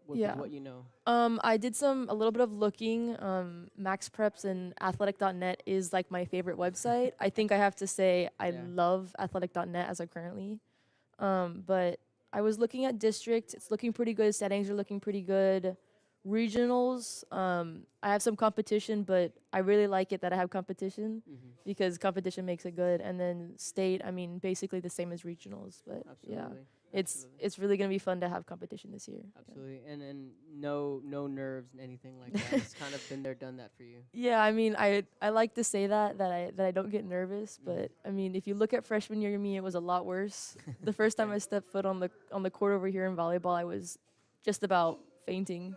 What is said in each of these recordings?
with Yeah. what you know? I did a little bit of looking. Max Preps and athletic.net is like my favorite website. I think I have to say I Yeah. love athletic.net as of currently. But I was looking at district. It's looking pretty good. Settings are looking pretty good. Regionals, I have some competition, but I really like it that I have competition Mm-hmm. because competition makes it good. And then state, I mean, basically the same as regionals. But yeah, Absolutely. it's Absolutely. it's really gonna be fun to have competition this year. Absolutely. And no nerves and anything like that. It's kind of been there, done that for you. Yeah, I mean, I like to say that I don't get nervous, Mm-hmm. but I mean, if you look at freshman year me, it was a lot worse. The first time Yeah. I stepped foot on the court over here in volleyball, I was just about fainting.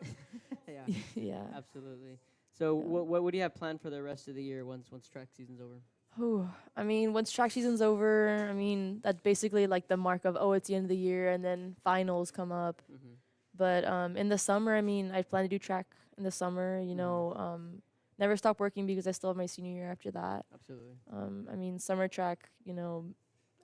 Yeah. Yeah. Absolutely. So Yeah. what do you have planned for the rest of the year once track season's over? Whew. I mean, once track season's over, I mean, that's basically like the mark of, oh, it's the end of the year, and then finals come up. Mm-hmm. But in the summer, I mean, I plan to do track in the summer, Mm-hmm. never stop working because I still have my senior year after that. Absolutely. I mean, summer track,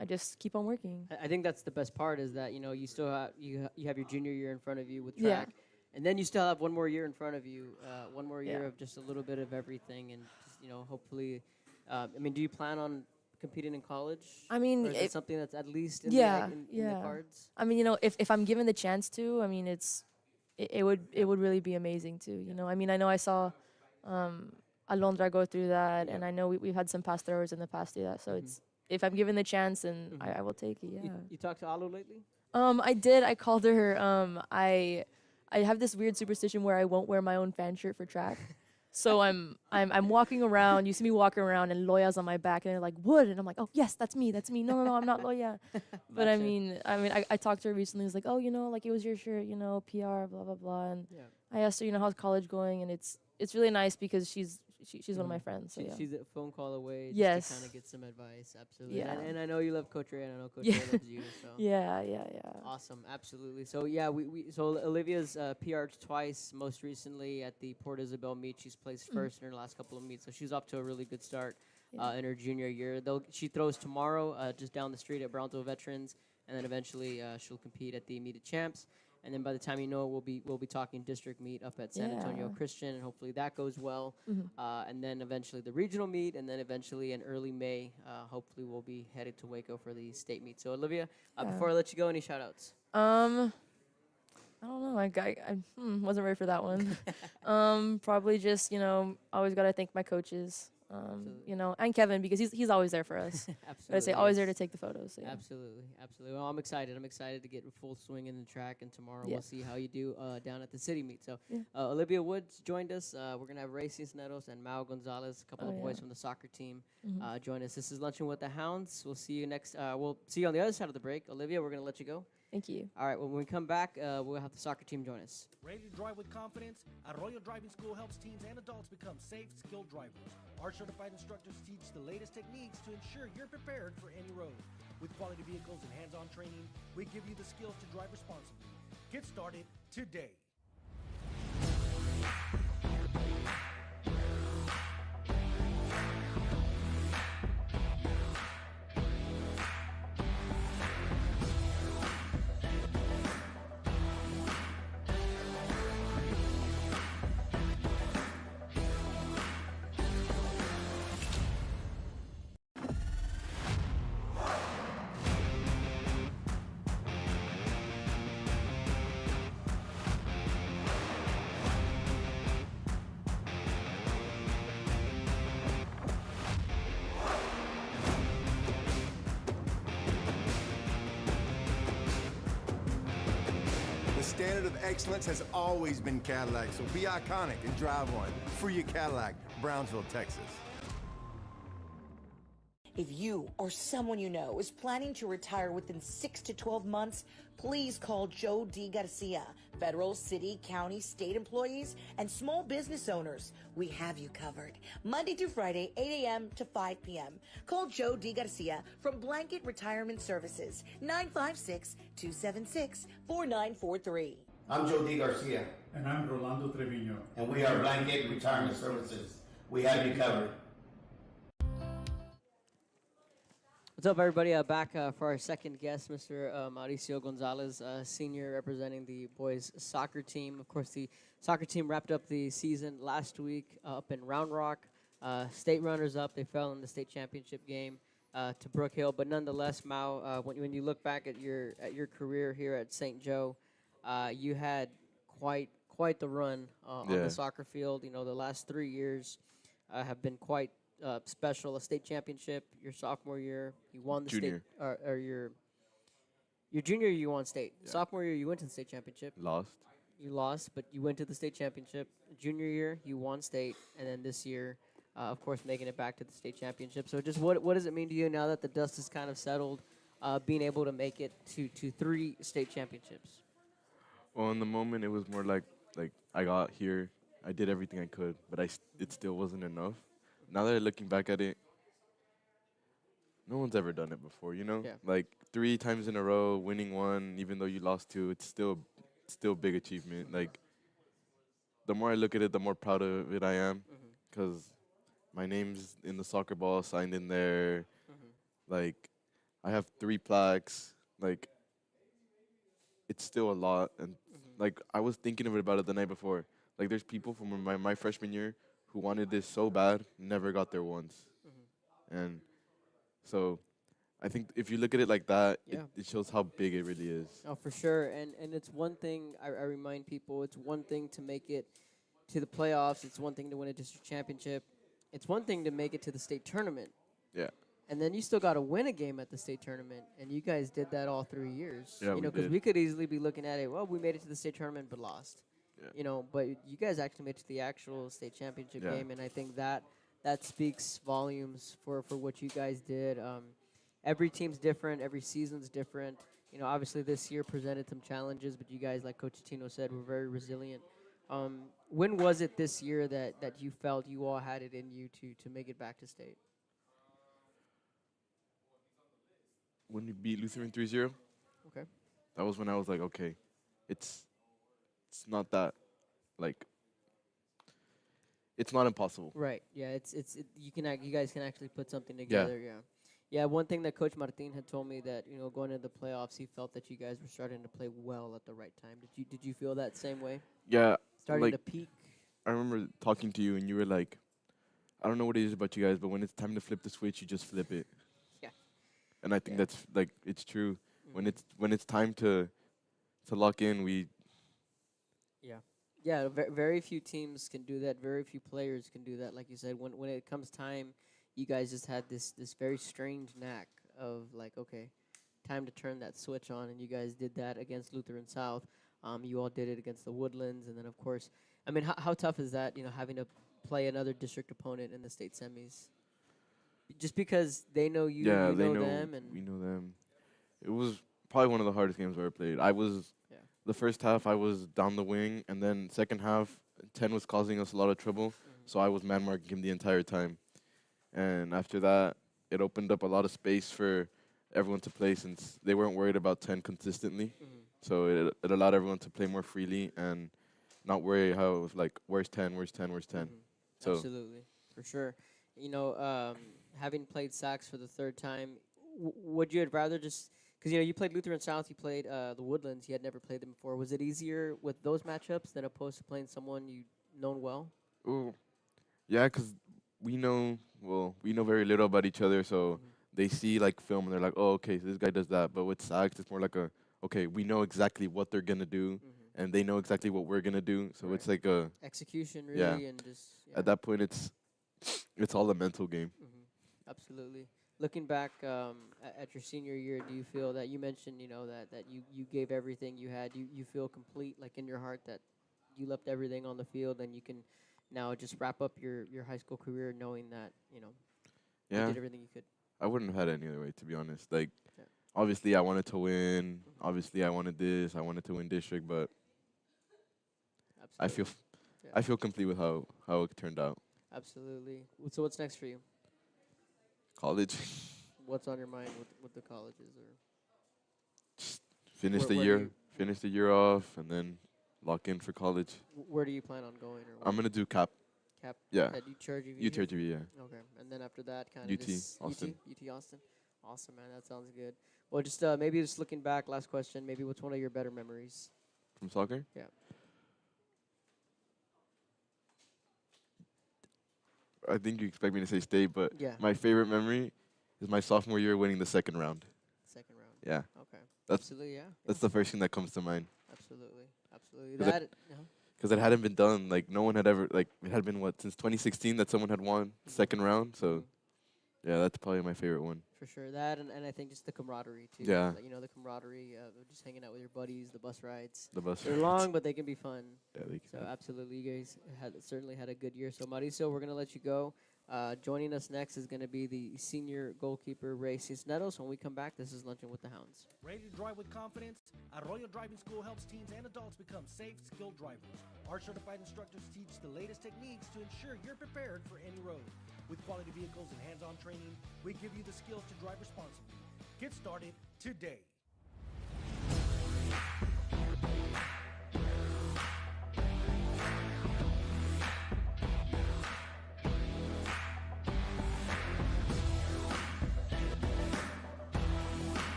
I just keep on working. I think that's the best part is that you still have you have your junior year in front of you with Yeah. track, and then you still have one more year in front of you, one more Yeah. year of just a little bit of everything, and just hopefully, I mean, do you plan on competing in college, I mean, or is it something that's at least in yeah, in the yeah. cards? I mean, if I'm given the chance to, I mean, it would really be amazing too. I mean, I know I saw um, Alondra go through that, Yep. and I know we've had some past throwers in the past do that. So Mm-hmm. it's if I'm given the chance, and Mm-hmm. I will take it. Yeah. You talked to Alu lately? I did. I called her. I have this weird superstition where I won't wear my own fan shirt for track. So I'm walking around. You see me walking around, and Loya's on my back, and they're like, "Wood," and I'm like, "Oh yes, that's me. That's me." No, no, no, I'm not Loya. But Gotcha. I talked to her recently. It was like, "Oh, like it was your shirt, PR, blah blah blah." And Yeah. I asked her, how's college going, and it's really nice because she's one of my Mhm. friends. So yeah. She's a phone call away just to kind Yes. of get some advice. Absolutely. Yeah. And I know you love Coach Ray, and I know Coach Yeah. Ray loves you. So Yeah. Yeah. Yeah. awesome. Absolutely. So yeah, so Olivia's PR'd twice, most recently at the Port Isabel meet. She's placed first in her last couple of meets, so she's off to a really good start Yeah. in her junior year. She throws tomorrow just down the street at Brownsville Veterans, and then eventually she'll compete at the Meet of Champs. And then by the time we'll be talking district meet up at San Antonio Yeah. Christian, and hopefully that goes well. Mhm. And then eventually the regional meet, and then eventually in early May, hopefully we'll be headed to Waco for the state meet. So Olivia, Yeah. before I let you go, any shout outs? I don't know. I wasn't ready for that one. Probably just always gotta thank my coaches. Absolutely. And Kevin because he's always there for us. I say Absolutely. always there Yes. to take the photos. So yeah. Absolutely, absolutely. Well, I'm excited. I'm excited to get in full swing in the track, and tomorrow Yeah. we'll see how you do down at the city meet. So, Yeah. Olivia Woods joined us. We're gonna have Ray Cisneros and Mao Gonzalez, a couple Oh, of boys yeah. from the soccer team, Mhm. join us. This is Luncheon with the Hounds. We'll see you next. We'll see you on the other side of the break. Olivia, we're gonna let you go. Thank you. All right. When we come back, we'll have the soccer team join us. Ready to drive with confidence? Arroyo Driving School helps teens and adults become safe, skilled drivers. Our certified instructors teach the latest techniques to ensure you're prepared for any road. With quality vehicles and hands-on training, we give you the skills to drive responsibly. Get started today. The standard of excellence has always been Cadillac, so be iconic and drive one. Free your Cadillac, Brownsville, Texas. If you or someone you know is planning to retire within 6 to 12 months, please call Joe D. Garcia. Federal, city, county, state employees, and small business owners, we have you covered. Monday through Friday, 8 a.m. to 5 p.m. Call Joe D. Garcia from Blanket Retirement Services, 956-276-4943. I'm Joe D. Garcia, And I'm Rolando Trevino. and we are Blanket Retirement Services. We have you covered. What's up, everybody? Back for our second guest, Mr. Mauricio Gonzalez, senior representing the boys soccer team. Of course, the soccer team wrapped up the season last week up in Round Rock. State runners-up. They fell in the state championship game to Brook Hill. But nonetheless, Mao, when you look back at your career here at St. Joe, you had quite the run on Yeah. the soccer field. You know, the last 3 years have been quite special. A state championship your sophomore year, you won the Junior. state, or your junior year you won state. Yeah. Sophomore year you went to the state championship. Lost. You lost, but you went to the state championship. Junior year you won state, and then this year, of course, making it back to the state championship. So just what does it mean to you now that the dust is kind of settled, being able to make it to 3 state championships? Well, in the moment, it was more like I got here, I did everything I could, but it still wasn't enough. Now that I'm looking back at it, no one's ever done it before, you know? Yeah. Like 3 times in a row, winning one, even though you lost 2, it's still a big achievement. Like, the more I look at it, the more proud of it I am, because my name's in the soccer ball signed in there. Like, I have 3 plaques. Like, it's still a lot, and like I was thinking about it the night before. Like, there's people from my freshman year who wanted this so bad, never got there once. And so I think if you look at it like that, Yeah. it shows how big it really is. Oh, for sure. And it's one thing, I remind people, it's one thing to make it to the playoffs. It's one thing to win a district championship. It's one thing to make it to the state tournament. Yeah. And then you still got to win a game at the state tournament. And you guys did that all 3 years. Yeah, you know, we did. we could easily be looking at it, well, we made it to the state tournament but lost. Yeah. You know, but you guys actually made it to the actual state championship Yeah. game. And I think that speaks volumes for what you guys did. Every team's different. Every season's different. You know, obviously this year presented some challenges, but you guys, like Coach Tino said, were very resilient. When was it this year that you felt you all had it in you to make it back to state? When we beat Lutheran 3-0, Okay. that was when I was like, okay, it's not that, like, it's not impossible. Right. Yeah. You guys can actually put something together. Yeah. Yeah. One thing that Coach Martin had told me that going into the playoffs, he felt that you guys were starting to play well at the right time. Did you feel that same way? Yeah. Starting like, to peak. I remember talking to you, and you were like, I don't know what it is about you guys, but when it's time to flip the switch, you just flip it. Yeah. And I think Yeah. that's, like, it's true. When it's time to lock in, Yeah, very few teams can do that. Very few players can do that. Like you said, when it comes time, you guys just had this very strange knack of like, okay, time to turn that switch on, and you guys did that against Lutheran South. You all did it against the Woodlands, and then of course, I mean, how tough is that? Having to play another district opponent in the state semis, just because they know you, yeah, you they know know them, and we know them. It was probably one of the hardest games I ever played. Yeah. The first half, I was down the wing, and then second half, 10 was causing us a lot of trouble, so I was man marking him the entire time. And after that, it opened up a lot of space for everyone to play since they weren't worried about 10 consistently. So it allowed everyone to play more freely and not worry how it was like, where's 10, where's 10, where's 10. So Absolutely, for sure. Having played sax for the 3rd time, would you rather just because you played Lutheran South, you played the Woodlands, you had never played them before. Was it easier with those matchups than opposed to playing someone you known well? Ooh. Yeah, 'cause we know very little about each other, so they see like film and they're like, oh, okay, so this guy does that. But with sax, it's more like okay, we know exactly what they're gonna do, and they know exactly what we're gonna do. So it's like Execution, really, Yeah. and just at that point, it's all a mental game. Absolutely. Looking back at your senior year, do you feel that you mentioned, that you gave everything you had? You feel complete, like in your heart, that you left everything on the field, and you can now just wrap up your high school career knowing that you Yeah, did everything you could. I wouldn't have had it any other way, to be honest. Like, Yeah. obviously, I wanted to win. Obviously, I wanted this. I wanted to win district, but Absolutely. I feel complete with how it turned out. Absolutely. So what's next for you? College, What's on your mind with the colleges? Or finish Where- the where do year, you- finish the year off, and then lock in for college. where do you plan on going? Or I'm gonna do cap. cap Yeah. at UTRGV? UTRGV, yeah. Okay, and then after that, kind of UT Austin. UT Austin. Awesome, man. That sounds good. Well, just maybe just looking back, last question. Maybe what's one of your better memories? From soccer? Yeah. I think you expect me to say state, but Yeah. my favorite memory is my sophomore year winning the second round. Second round. Yeah, Okay. That's- Absolutely. Yeah. that's the first thing that comes to mind. Absolutely. Absolutely. Is it- That. Because it hadn't been done. Like, no one had ever, like, it had been, what, since 2016 that someone had won second round? So, yeah, that's probably my favorite one. For sure. That and I think just the camaraderie too. Yeah. Like, the camaraderie of just hanging out with your buddies, the bus rides. The bus They're rides. long, but they can be fun. Yeah, they So can. absolutely, you guys certainly had a good year. So Mauricio, we're gonna let you go. Joining us next is gonna be the senior goalkeeper Ray Cisneros. When we come back, this is Luncheon with the Hounds. Ready to drive with confidence? Arroyo Driving School helps teens and adults become safe, skilled drivers. Our certified instructors teach the latest techniques to ensure you're prepared for any road. With quality vehicles and hands-on training, we give you the skills to drive responsibly. Get started today.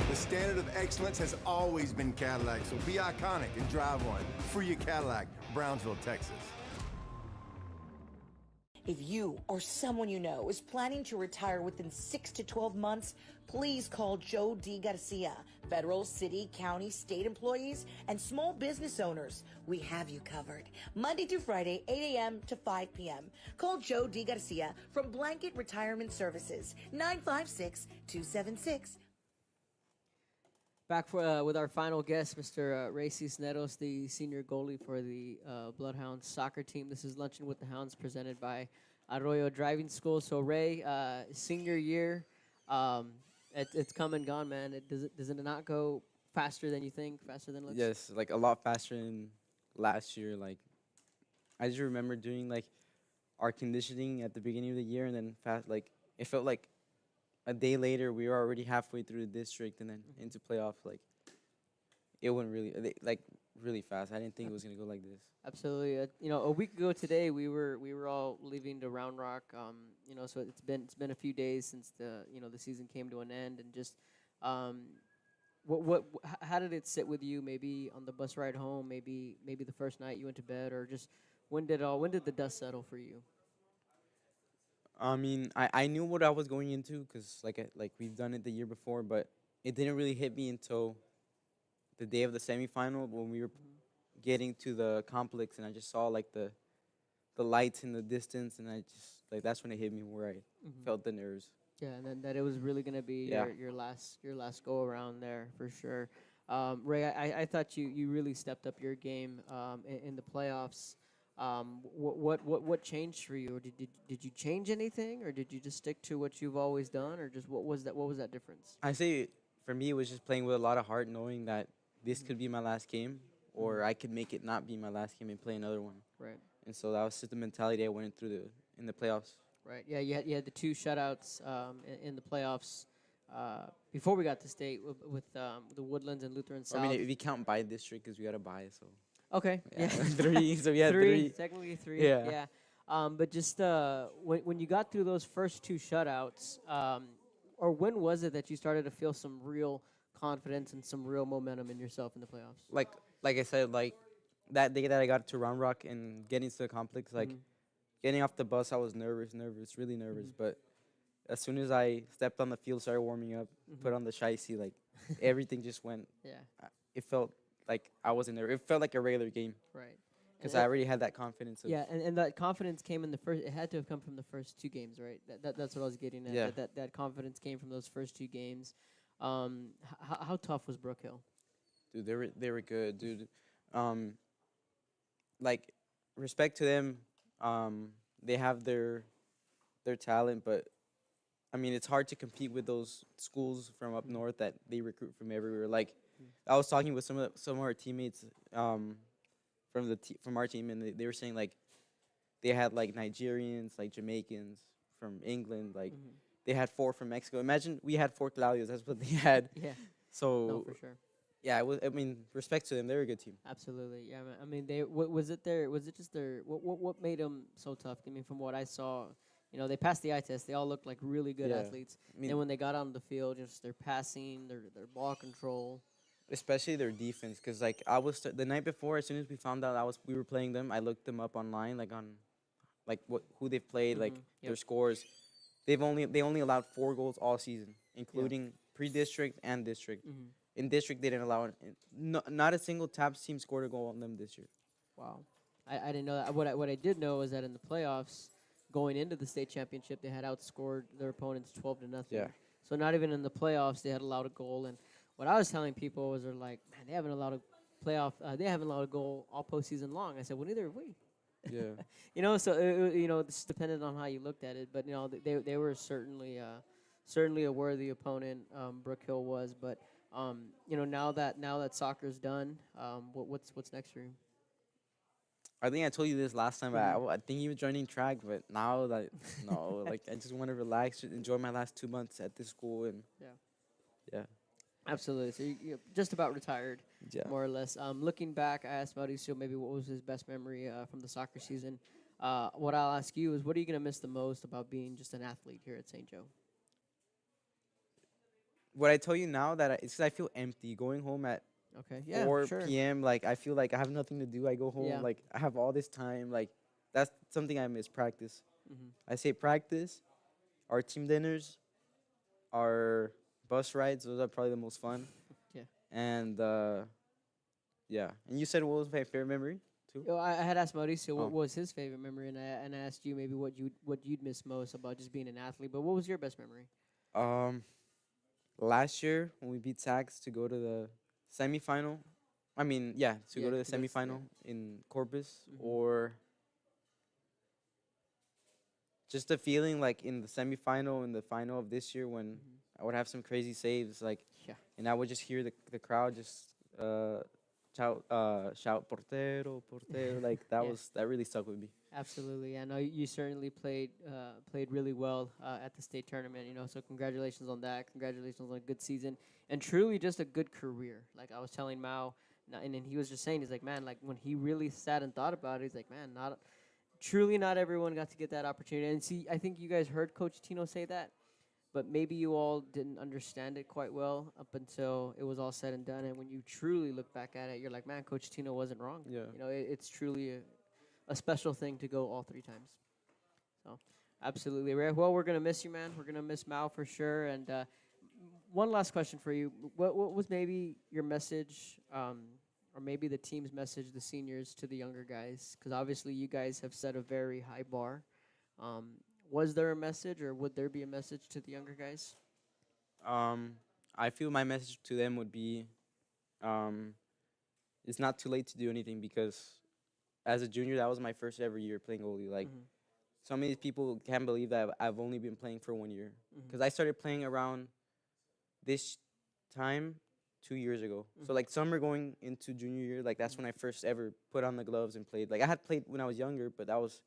The standard of excellence has always been Cadillac, so be iconic and drive one. Free your Cadillac, Brownsville, Texas. If you or someone you know is planning to retire within 6 to 12 months, please call Joe D. Garcia. Federal, city, county, state employees, and small business owners, we have you covered. Monday through Friday, 8 a.m. to 5 p.m. Call Joe D. Garcia from Blanket Retirement Services, 956-276. Back with our final guest, Mr. Ray Cisneros, the senior goalie for the Bloodhounds soccer team. This is Luncheon with the Hounds presented by Arroyo Driving School. So, Ray, senior year, it's come and gone, man. Does it not go faster than you think, faster than it looks? Yes, like a lot faster than last year. Like, I just remember doing like our conditioning at the beginning of the year, and then like it felt like a day later we were already halfway through the district and then into playoffs. Like, it went really fast. I didn't think it was gonna go like this. Absolutely. A week ago today, we were all leaving to Round Rock. So it's been a few days since the season came to an end, and just how did it sit with you? Maybe on the bus ride home, maybe the first night you went to bed, or just when did the dust settle for you? I mean, I knew what I was going into because like we've done it the year before, but it didn't really hit me until the day of the semifinal when we were getting to the complex, and I just saw like the lights in the distance, and I just like that's when it hit me where I felt the nerves. Yeah, and then that it was really gonna be your last go around there for sure. Ray, I thought you really stepped up your game in the playoffs. What changed for you, or did you change anything, or did you just stick to what you've always done, or just what was that difference? I say for me it was just playing with a lot of heart, knowing that this could be my last game, or I could make it not be my last game and play another one. Right. And so that was just the mentality I went through in the playoffs. Right. Yeah. You had the two shutouts in the playoffs before we got to state with the Woodlands and Lutheran South. I mean, if you count by district, because we had a bye, so. Okay. Yeah. Three. So we had three. Technically three. Yeah. But just when you got through those first two shutouts, or when was it that you started to feel some real confidence and some real momentum in yourself in the playoffs? Like I said, like that day that I got to Round Rock and getting to the complex, like getting off the bus, I was really nervous. But as soon as I stepped on the field, started warming up, put on the shicey, like everything just went. Yeah. It felt like I wasn't there. It felt like a regular game. Right. Because I already had that confidence. And that confidence came in the first. It had to have come from the first two games, right? That's what I was getting at. Yeah. That confidence came from those first two games. How tough was Brook Hill? Dude, they were good, dude. Like respect to them. They have their talent, but I mean, it's hard to compete with those schools from up north that they recruit from everywhere. Like, I was talking with some of our teammates from our team, and they were saying like they had like Nigerians, like Jamaicans from England, like they had 4 from Mexico. Imagine we had 4 Claudios. That's what they had. Yeah. So No, for sure. yeah, I mean, respect to them. They're a good team. Absolutely, yeah. I mean, was it just their what made them so tough? I mean, from what I saw, they passed the eye test. They all looked like really good Yeah. athletes. I mean, And when they got on the field, just their passing, their ball control. especially their defense, because like the night before, as soon as we found out we were playing them, I looked them up online, like on like who they've played, like their Yep. scores. They only allowed 4 goals all season, including pre-district and district. In district, they didn't allow it. Not a single TAPS team scored a goal on them this year. Wow, I didn't know that. What I did know is that in the playoffs, going into the state championship, they had outscored their opponents 12-0. Yeah. So not even in the playoffs they had allowed a goal. And what I was telling people was, they're like, man, they haven't allowed a playoff. They haven't allowed a goal all postseason long. I said, well, neither have we. Yeah. So it's dependent on how you looked at it, but they were certainly a worthy opponent. Brook Hill was, but now that soccer's done, what's next for you? I think I told you this last time. I think you were joining track, but now that no, like I just want to relax, enjoy my last 2 months at this school, and yeah. Absolutely. So you're just about retired, Yeah. more or less. Looking back, I asked Mauricio maybe what was his best memory from the soccer season. What I'll ask you is, what are you going to miss the most about being just an athlete here at St. Joe? What I tell you now it's 'cause I feel empty going home at Okay. Yeah. 4 sure. p.m. Like I feel like I have nothing to do. I go home, Yeah. like I have all this time. Like that's something I miss. Practice. Mhm. I say practice, our team dinners, our bus rides. Those are probably the most fun. Yeah. And yeah. And you said what was my favorite memory too? I had asked Mauricio Oh. what was his favorite memory, and I asked you maybe what you'd miss most about just being an athlete. But what was your best memory? Last year when we beat Sax to go to the semifinal. I mean, yeah, to go to the to this- semifinal in Corpus, Mhm. or just the feeling like in the semifinal and the final of this year when I would have some crazy saves, like, Yeah. and I would just hear the crowd just shout portero, portero, like that Yeah. that really stuck with me. Absolutely. I know you certainly played really well at the state tournament. So congratulations on that. Congratulations on a good season and truly just a good career. Like I was telling Mao, and then he was just saying, he's like, man, like when he really sat and thought about it, he's like, man, not everyone got to get that opportunity. And see, I think you guys heard Coach Tino say that, but maybe you all didn't understand it quite well up until it was all said and done. And when you truly look back at it, you're like, man, Coach Tino wasn't wrong. Yeah. It's truly a special thing to go all 3 times. So, absolutely. Well, we're going to miss you, man. We're going to miss Mao for sure. And one last question for you. What was maybe your message, or maybe the team's message, the seniors, to the younger guys? Because obviously you guys have set a very high bar. Was there a message, or would there be a message to the younger guys? I feel my message to them would be, it's not too late to do anything, because as a junior, that was my first ever year playing goalie. Like, some of these people can't believe that I've only been playing for 1 year. Because I started playing around this time 2 years ago. So, like, summer going into junior year, like, that's when I first ever put on the gloves and played. Like, I had played when I was younger, but that was,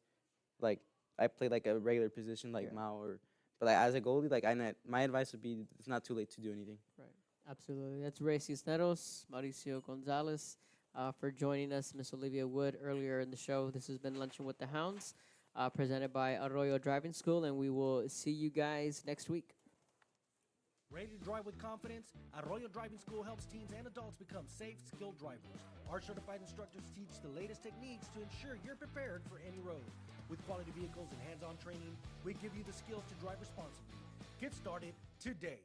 like, I played, like, a regular position, like Mao. But, like, as a goalie, like, my advice would be it's not too late to do anything. Right. Absolutely. That's Ray Cisneros, Mauricio Gonzalez, for joining us, Miss Olivia Wood, earlier in the show. This has been Lunchin with the Hounds, presented by Arroyo Driving School, and we will see you guys next week. Ready to drive with confidence? Arroyo Driving School helps teens and adults become safe, skilled drivers. Our certified instructors teach the latest techniques to ensure you're prepared for any road. With quality vehicles and hands-on training, we give you the skills to drive responsibly. Get started today.